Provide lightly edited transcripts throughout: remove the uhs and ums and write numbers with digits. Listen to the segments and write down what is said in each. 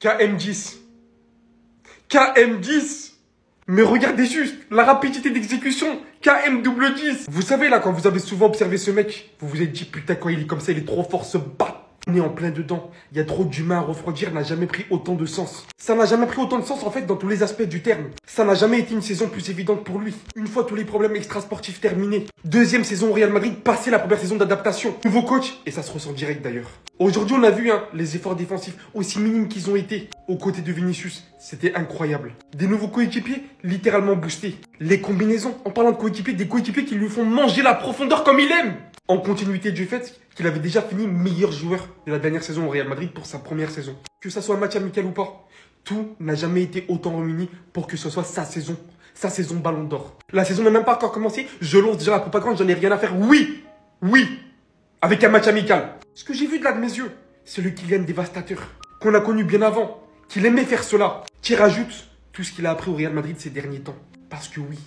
KM10. KM10. Mais regardez juste, la rapidité d'exécution, KM10. Vous savez là, quand vous avez souvent observé ce mec, vous vous êtes dit, putain, quand il est comme ça, il est trop fort, ce bat. On est en plein dedans. Il y a trop d'humains à refroidir, n'a jamais pris autant de sens. Ça n'a jamais pris autant de sens en fait dans tous les aspects du terme. Ça n'a jamais été une saison plus évidente pour lui. Une fois tous les problèmes extrasportifs terminés. Deuxième saison au Real Madrid, passé la première saison d'adaptation. Nouveau coach, et ça se ressent direct d'ailleurs. Aujourd'hui, on a vu les efforts défensifs, aussi minimes qu'ils ont été, aux côtés de Vinicius. C'était incroyable. Des nouveaux coéquipiers, littéralement boostés. Les combinaisons, en parlant de coéquipiers, des coéquipiers qui lui font manger la profondeur comme il aime. En continuité du fait qu'il avait déjà fini meilleur joueur de la dernière saison au Real Madrid pour sa première saison. Que ça soit un match amical ou pas, tout n'a jamais été autant réuni pour que ce soit sa saison Ballon d'Or. La saison n'a même pas encore commencé, je lance déjà la propagande, j'en ai rien à faire. Oui, avec un match amical. Ce que j'ai vu de là de mes yeux, c'est le Kylian dévastateur, qu'on a connu bien avant, qu'il aimait faire cela, qui rajoute tout ce qu'il a appris au Real Madrid ces derniers temps. Parce que oui,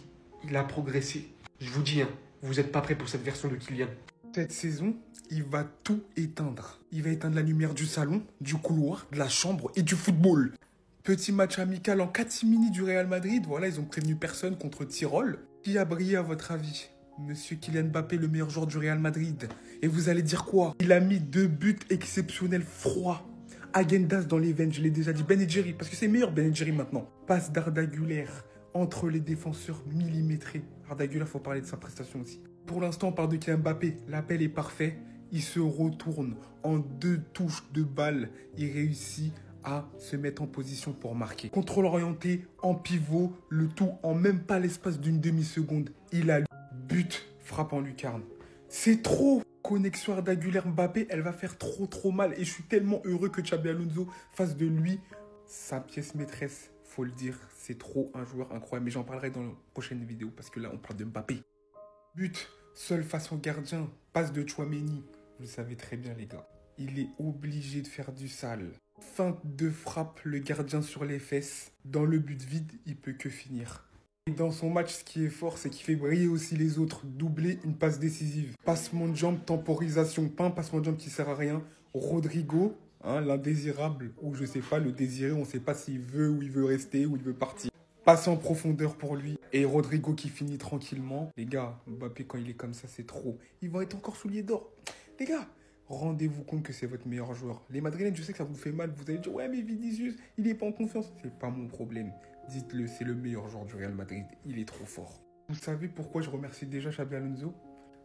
il a progressé. Je vous dis, vous n'êtes pas prêts pour cette version de Kylian. Cette saison, il va tout éteindre. Il va éteindre la lumière du salon, du couloir, de la chambre et du football. Petit match amical en catimini du Real Madrid. Voilà, ils ont prévenu personne contre Tyrol. Qui a brillé à votre avis? Monsieur Kylian Mbappé, le meilleur joueur du Real Madrid. Et vous allez dire quoi? Il a mis 2 buts exceptionnels froids. Agendas dans les veines, je l'ai déjà dit. Ben & Jerry, parce que c'est meilleur Ben & Jerry maintenant. Passe d'Arda Güler entre les défenseurs millimétrés. Arda Güler, faut parler de sa prestation aussi. Pour l'instant, on parle de Kylian Mbappé. L'appel est parfait. Il se retourne en 2 touches de balle. Il réussit à se mettre en position pour marquer. Contrôle orienté, en pivot, le tout en même pas l'espace d'une demi-seconde. Il a but, frappe en lucarne. C'est trop. Connexion Arda Güler Mbappé, elle va faire trop mal. Et je suis tellement heureux que Xabi Alonso fasse de lui sa pièce maîtresse. Faut le dire, c'est trop un joueur incroyable. Mais j'en parlerai dans la prochaine vidéo parce que là, on parle de Mbappé. But, seul face au gardien, passe de Tchouaméni. Vous le savez très bien les gars. Il est obligé de faire du sale. Feinte de frappe, le gardien sur les fesses. Dans le but vide, il peut que finir. Et dans son match, ce qui est fort, c'est qu'il fait briller aussi les autres. Doubler une passe décisive. Passement de jambe, temporisation, pas un passement de jambe qui sert à rien. Rodrigo, l'indésirable, ou je sais pas, le désiré, on sait pas s'il veut ou il veut rester ou il veut partir. Passer en profondeur pour lui. Et Rodrigo qui finit tranquillement. Les gars, Mbappé, quand il est comme ça, c'est trop. Il va être encore soulier d'or. Les gars, rendez-vous compte que c'est votre meilleur joueur. Les Madrilènes, je sais que ça vous fait mal. Vous allez dire, ouais, mais Vinicius, il n'est pas en confiance. C'est pas mon problème. Dites-le, c'est le meilleur joueur du Real Madrid. Il est trop fort. Vous savez pourquoi je remercie déjà Xabi Alonso?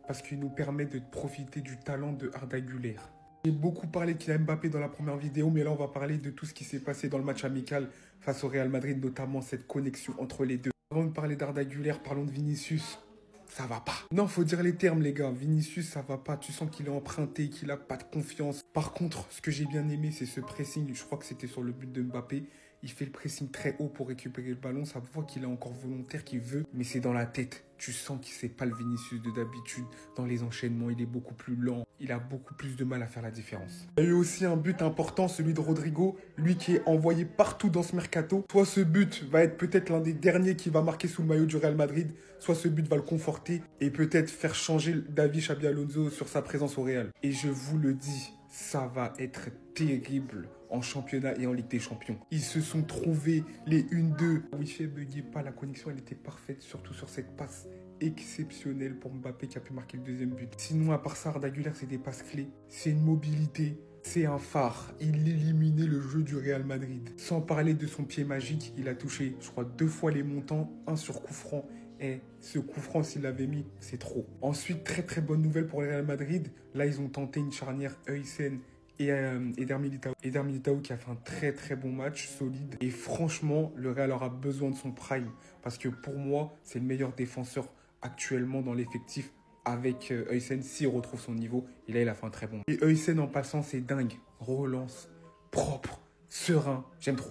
Parce qu'il nous permet de profiter du talent de Arda Güler. J'ai beaucoup parlé de Kylian Mbappé dans la première vidéo, mais là, on va parler de tout ce qui s'est passé dans le match amical face au Real Madrid, notamment cette connexion entre les deux. Avant de parler d'Arda Güler, parlons de Vinicius. Ça va pas. Non, faut dire les termes, les gars. Vinicius, ça va pas. Tu sens qu'il est emprunté, qu'il a pas de confiance. Par contre, ce que j'ai bien aimé, c'est ce pressing. Je crois que c'était sur le but de Mbappé. Il fait le pressing très haut pour récupérer le ballon. Ça voit qu'il est encore volontaire, qu'il veut. Mais c'est dans la tête. Tu sens qu'il sait pas le Vinicius de d'habitude. Dans les enchaînements, il est beaucoup plus lent. Il a beaucoup plus de mal à faire la différence. Il y a eu aussi un but important, celui de Rodrigo. Lui qui est envoyé partout dans ce mercato. Soit ce but va être peut-être l'un des derniers qui va marquer sous le maillot du Real Madrid. Soit ce but va le conforter et peut-être faire changer d'avis Xabi Alonso sur sa présence au Real. Et je vous le dis, ça va être terrible en championnat et en Ligue des Champions. Ils se sont trouvés les 1-2. Wi-Fi buguait pas, la connexion elle était parfaite, surtout sur cette passe exceptionnelle pour Mbappé qui a pu marquer le deuxième but. Sinon, à part ça, Arda Güler, c'est des passes clés, c'est une mobilité, c'est un phare. Il éliminait le jeu du Real Madrid. Sans parler de son pied magique, il a touché, je crois, 2 fois les montants, un sur coup franc. Et ce coup franc, s'il l'avait mis, c'est trop. Ensuite, très bonne nouvelle pour le Real Madrid. Là, ils ont tenté une charnière Huysen et Eder Militao qui a fait un très bon match, solide. Et franchement, le Real aura besoin de son prime. Parce que pour moi, c'est le meilleur défenseur actuellement dans l'effectif avec Huysen s'il retrouve son niveau. Et là, il a fait un très bon match. Et Huysen en passant, c'est dingue. Relance, propre, serein. J'aime trop.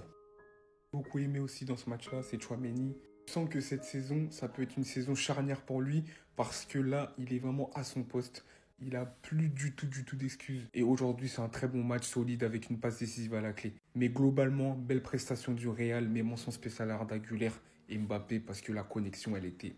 Beaucoup aimé aussi dans ce match-là, c'est Tchouaméni. Je sens que cette saison, ça peut être une saison charnière pour lui parce que là, il est vraiment à son poste. Il a plus du tout d'excuses. Et aujourd'hui, c'est un très bon match solide avec une passe décisive à la clé. Mais globalement, belle prestation du Real, mais mention spéciale à Arda Güler et Mbappé parce que la connexion, elle était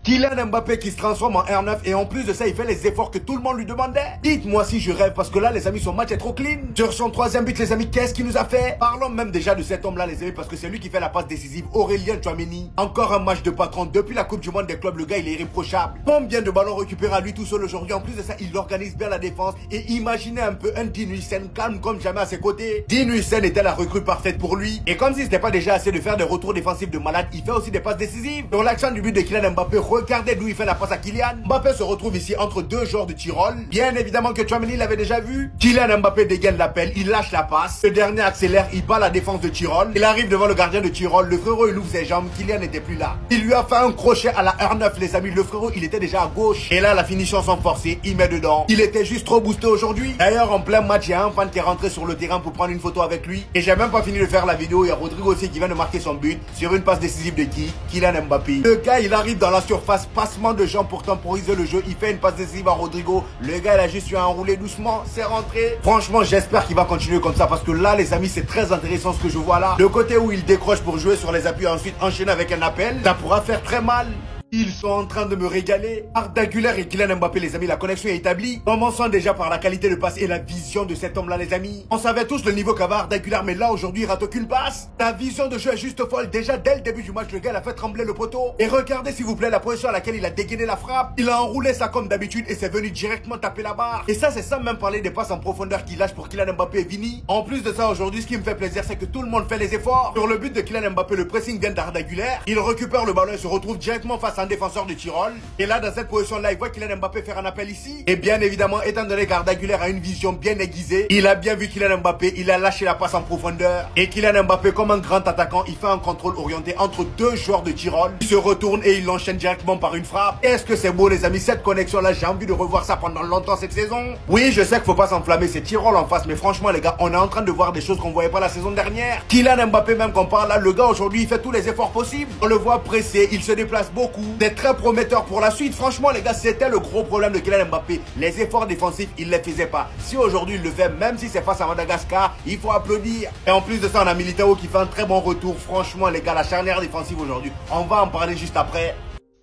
Kylian Mbappé qui se transforme en R9 et en plus de ça, il fait les efforts que tout le monde lui demandait. Dites-moi si je rêve parce que là, les amis, son match est trop clean. Sur son troisième but, les amis, qu'est-ce qu'il nous a fait? Parlons même déjà de cet homme-là, les amis, parce que c'est lui qui fait la passe décisive. Aurélien Tchouaméni. Encore un match de patron. Depuis la Coupe du Monde des clubs, le gars, il est irréprochable. Combien de ballons récupérés à lui tout seul aujourd'hui? En plus de ça, il organise bien la défense. Et imaginez un peu un Dean Huijsen calme comme jamais à ses côtés. Dean Huijsen était la recrue parfaite pour lui. Et comme si c'était pas déjà assez de faire des retours défensifs de malade, il fait aussi des passes décisives. Sur l'action du but de Kylian Mbappé, regardez d'où il fait la passe à Kylian. Mbappé se retrouve ici entre deux joueurs de Tyrol. Bien évidemment que Tchouaméni l'avait déjà vu. Kylian Mbappé dégaine l'appel, il lâche la passe. Le dernier accélère, il bat la défense de Tyrol. Il arrive devant le gardien de Tyrol. Le frérot, il ouvre ses jambes. Kylian n'était plus là. Il lui a fait un crochet à la R9, les amis. Le frérot, il était déjà à gauche. Et là, la finition sans forcer, il met dedans. Il était juste trop boosté aujourd'hui. D'ailleurs, en plein match, il y a un fan qui est rentré sur le terrain pour prendre une photo avec lui. Et j'ai même pas fini de faire la vidéo. Il y a Rodrigo aussi qui vient de marquer son but sur une passe décisive de qui? Kylian Mbappé. Le gars, il arrive dans la surface, passement de jambes pour temporiser le jeu. Il fait une passe décisive à Rodrigo. Le gars, il a juste eu à enrouler doucement. C'est rentré. Franchement, j'espère qu'il va continuer comme ça parce que là, les amis, c'est très intéressant ce que je vois là. Le côté où il décroche pour jouer sur les appuis et ensuite enchaîner avec un appel, ça pourra faire très mal. Ils sont en train de me régaler. Arda Güler et Kylian Mbappé, les amis, la connexion est établie. Commençons déjà par la qualité de passe et la vision de cet homme-là, les amis. On savait tous le niveau qu'avait Arda Güler, mais là, aujourd'hui, il rate aucune passe. La vision de jeu est juste folle. Déjà, dès le début du match, le gars, il a fait trembler le poteau. Et regardez, s'il vous plaît, la position à laquelle il a dégainé la frappe. Il a enroulé ça comme d'habitude et c'est venu directement taper la barre. Et ça, c'est sans même parler des passes en profondeur qu'il lâche pour Kylian Mbappé et Vini. En plus de ça, aujourd'hui, ce qui me fait plaisir, c'est que tout le monde fait les efforts. Sur le but de Kylian Mbappé, le pressing vient d'Arda Güler. Il récupère le ballon et se retrouve directement face à un défenseur de Tyrol. Et là, dans cette position-là, il voit Kylian Mbappé faire un appel ici. Et bien évidemment, étant donné qu'Arda Güler a une vision bien aiguisée, il a bien vu Kylian Mbappé, il a lâché la passe en profondeur. Et Kylian Mbappé, comme un grand attaquant, il fait un contrôle orienté entre deux joueurs de Tyrol. Il se retourne et il l'enchaîne directement par une frappe. Est-ce que c'est beau, les amis? Cette connexion-là, j'ai envie de revoir ça pendant longtemps cette saison. Oui, je sais qu'il faut pas s'enflammer, c'est Tyrol en face, mais franchement, les gars, on est en train de voir des choses qu'on voyait pas la saison dernière. Kylian Mbappé, même qu'on parle là, le gars aujourd'hui, il fait tous les efforts possibles. On le voit pressé, il se déplace beaucoup. C'est très prometteur pour la suite. Franchement, les gars, c'était le gros problème de Kylian Mbappé. Les efforts défensifs, il ne les faisait pas. Si aujourd'hui il le fait, même si c'est face à Madagascar, il faut applaudir. Et en plus de ça, on a Militao qui fait un très bon retour. Franchement, les gars, la charnière défensive aujourd'hui, on va en parler juste après.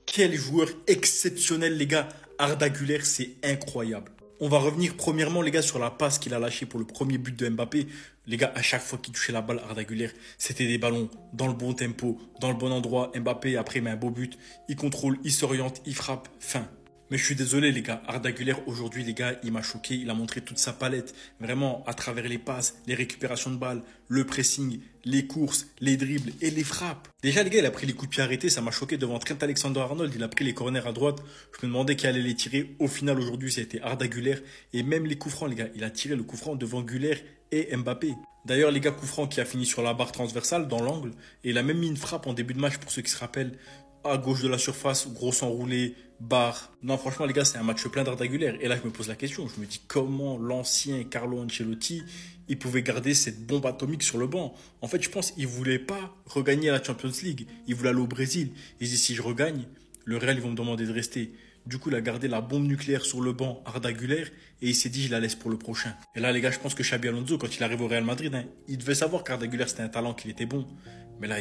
Quel joueur exceptionnel, les gars. Arda Güler, c'est incroyable. On va revenir premièrement, les gars, sur la passe qu'il a lâchée pour le premier but de Mbappé. Les gars, à chaque fois qu'il touchait la balle, Arda Güler, c'était des ballons dans le bon tempo, dans le bon endroit. Mbappé, après, met un beau but. Il contrôle, il s'oriente, il frappe. Fin. Mais je suis désolé, les gars. Arda Güler, aujourd'hui, les gars, il m'a choqué. Il a montré toute sa palette. Vraiment, à travers les passes, les récupérations de balles, le pressing, les courses, les dribbles et les frappes. Déjà, les gars, il a pris les coups de pied arrêtés. Ça m'a choqué devant Trent Alexander-Arnold. Il a pris les corners à droite. Je me demandais qui allait les tirer. Au final, aujourd'hui, ça a été Arda Güler. Et même les coups francs, les gars. Il a tiré le coup franc devant Güler et Mbappé. D'ailleurs, les gars, coup franc qui a fini sur la barre transversale, dans l'angle. Et il a même mis une frappe en début de match, pour ceux qui se rappellent. À gauche de la surface, gros enroulé, barre. Non, franchement, les gars, c'est un match plein d'Arda Güler. Et là, je me pose la question. Je me dis comment l'ancien Carlo Ancelotti, il pouvait garder cette bombe atomique sur le banc. En fait, je pense qu'il ne voulait pas regagner la Champions League. Il voulait aller au Brésil. Il dit, si je regagne, le Real, ils vont me demander de rester. Du coup, il a gardé la bombe nucléaire sur le banc, Arda Güler, et il s'est dit, je la laisse pour le prochain. Et là, les gars, je pense que Xabi Alonso, quand il arrive au Real Madrid, il devait savoir qu'Arda Güler, c'était un talent, qu'il était bon. Mais là,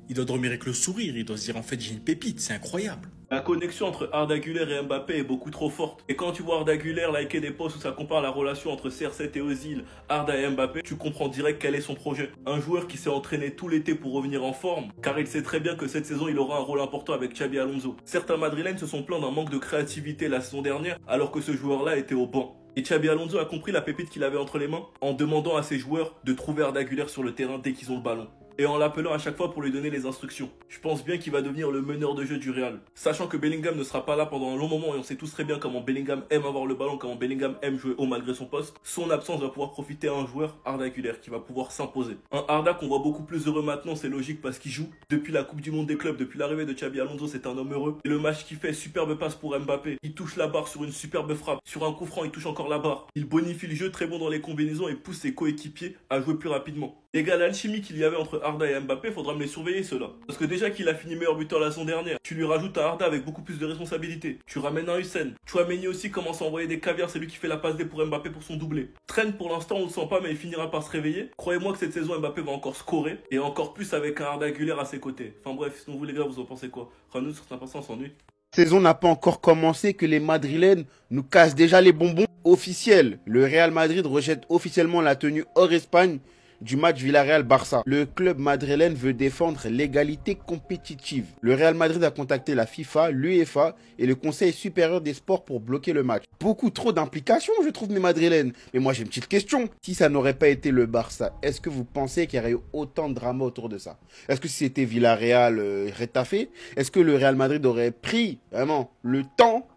il doit dormir avec le sourire. Il doit se dire, en fait, j'ai une pépite. C'est incroyable. La connexion entre Arda Güler et Mbappé est beaucoup trop forte. Et quand tu vois Arda Güler liker des posts où ça compare la relation entre CR7 et Ozil, Arda et Mbappé, tu comprends direct quel est son projet. Un joueur qui s'est entraîné tout l'été pour revenir en forme, car il sait très bien que cette saison il aura un rôle important avec Xabi Alonso. Certains Madrilènes se sont plaints d'un manque de créativité la saison dernière, alors que ce joueur-là était au banc. Et Xabi Alonso a compris la pépite qu'il avait entre les mains en demandant à ses joueurs de trouver Arda Güler sur le terrain dès qu'ils ont le ballon. Et en l'appelant à chaque fois pour lui donner les instructions. Je pense bien qu'il va devenir le meneur de jeu du Real. Sachant que Bellingham ne sera pas là pendant un long moment et on sait tous très bien comment Bellingham aime avoir le ballon, comment Bellingham aime jouer haut malgré son poste, son absence va pouvoir profiter à un joueur, Arda Güler, qui va pouvoir s'imposer. Un Arda qu'on voit beaucoup plus heureux maintenant, c'est logique parce qu'il joue. Depuis la Coupe du Monde des clubs, depuis l'arrivée de Xabi Alonso, c'est un homme heureux. Et le match qu'il fait, superbe passe pour Mbappé. Il touche la barre sur une superbe frappe. Sur un coup franc, il touche encore la barre. Il bonifie le jeu, très bon dans les combinaisons et pousse ses coéquipiers à jouer plus rapidement. Les gars, l'alchimie qu'il y avait entre Arda et Mbappé, faudra me les surveiller ceux-là. Parce que déjà qu'il a fini meilleur buteur la saison dernière, tu lui rajoutes un Arda avec beaucoup plus de responsabilités. Tu ramènes un Huijsen. Tchouaméni aussi commence à envoyer des caviars, c'est lui qui fait la passe D pour Mbappé pour son doublé. Trent pour l'instant on le sent pas mais il finira par se réveiller. Croyez-moi que cette saison Mbappé va encore scorer et encore plus avec un Arda Güler à ses côtés. Enfin bref, sinon vous les gars vous en pensez quoi? Enfin nous sur Snap on s'ennuie. La saison n'a pas encore commencé que les Madrilènes nous cassent déjà les bonbons. Officiel, le Real Madrid rejette officiellement la tenue hors Espagne du match Villarreal-Barça. Le club madrilène veut défendre l'égalité compétitive. Le Real Madrid a contacté la FIFA, l'UEFA et le Conseil supérieur des sports pour bloquer le match. Beaucoup trop d'implications, je trouve, mes Madrilènes. Mais moi, j'ai une petite question. Si ça n'aurait pas été le Barça, est-ce que vous pensez qu'il y aurait eu autant de drama autour de ça? Est-ce que si c'était Villarreal, Retafe, est-ce que le Real Madrid aurait pris vraiment le temps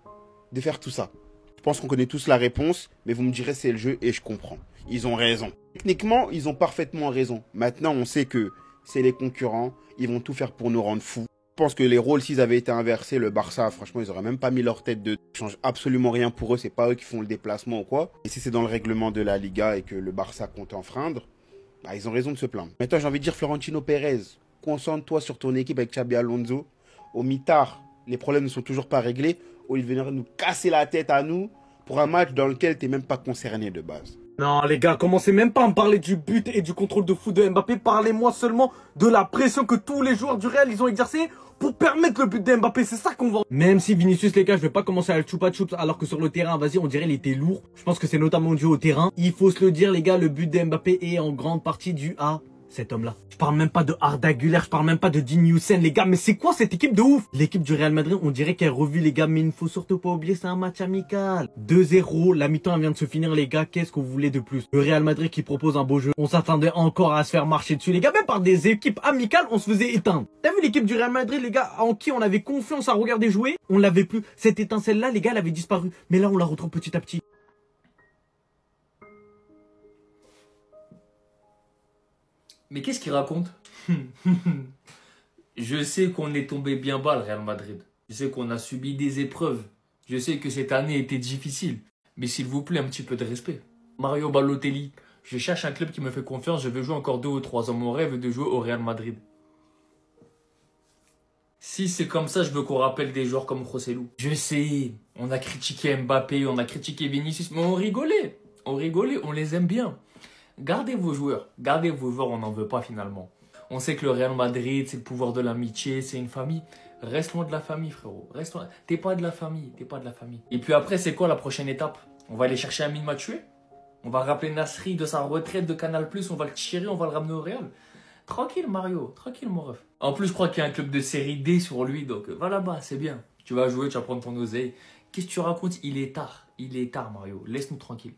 de faire tout ça? Je pense qu'on connaît tous la réponse, mais vous me direz c'est le jeu et je comprends. Ils ont raison. Techniquement, ils ont parfaitement raison. Maintenant, on sait que c'est les concurrents. Ils vont tout faire pour nous rendre fous. Je pense que les rôles, s'ils avaient été inversés, le Barça, franchement, ils auraient même pas mis leur tête de... Ça change absolument rien pour eux. C'est pas eux qui font le déplacement ou quoi. Et si c'est dans le règlement de la Liga et que le Barça compte enfreindre, bah, ils ont raison de se plaindre. Maintenant, j'ai envie de dire Florentino Pérez, concentre-toi sur ton équipe avec Xabi Alonso. Au mitard, les problèmes ne sont toujours pas réglés. Au lieu de venir nous casser la tête à nous pour un match dans lequel t'es même pas concerné de base. Non les gars, commencez même pas à me parler du but et du contrôle de foot de Mbappé. Parlez-moi seulement de la pression que tous les joueurs du Real ils ont exercée pour permettre le but de Mbappé. C'est ça qu'on va... Même si Vinicius les gars, je vais pas commencer à le choupa choups alors que sur le terrain, vas-y, on dirait il était lourd. Je pense que c'est notamment dû au terrain. Il faut se le dire les gars, le but de Mbappé est en grande partie dû à cet homme-là. Je parle même pas de Arda Güler, je parle même pas de Dean Huijsen, les gars. Mais c'est quoi cette équipe de ouf? L'équipe du Real Madrid, on dirait qu'elle est revue, les gars. Mais il ne faut surtout pas oublier, c'est un match amical. 2-0, la mi-temps vient de se finir, les gars. Qu'est-ce que vous voulez de plus? Le Real Madrid qui propose un beau jeu. On s'attendait encore à se faire marcher dessus, les gars. Même par des équipes amicales, on se faisait éteindre. T'as vu l'équipe du Real Madrid, les gars, en qui on avait confiance à regarder jouer? On l'avait plus. Cette étincelle-là, les gars, elle avait disparu. Mais là, on la retrouve petit à petit. Mais qu'est-ce qu'il raconte? Je sais qu'on est tombé bien bas, le Real Madrid. Je sais qu'on a subi des épreuves. Je sais que cette année était difficile. Mais s'il vous plaît, un petit peu de respect. Mario Balotelli, je cherche un club qui me fait confiance. Je veux jouer encore 2 ou 3 ans. Mon rêve est de jouer au Real Madrid. Si c'est comme ça, je veux qu'on rappelle des joueurs comme Joselu. Je sais, on a critiqué Mbappé, on a critiqué Vinicius, mais on rigolait. On rigolait, on les aime bien. Gardez vos joueurs, on n'en veut pas finalement. On sait que le Real Madrid, c'est le pouvoir de l'amitié, c'est une famille. Reste loin de la famille, frérot. Reste loin. T'es pas de la famille, t'es pas de la famille. Et puis après, c'est quoi la prochaine étape? On va aller chercher Amin Mathieu. On va rappeler Nasri de sa retraite de Canal+, on va le tirer, on va le ramener au Real. Tranquille Mario, tranquille mon ref. En plus, je crois qu'il y a un club de série D sur lui, donc va là-bas, c'est bien. Tu vas jouer, tu vas prendre ton oseille. Qu'est-ce que tu racontes? Il est tard Mario, laisse-nous tranquille.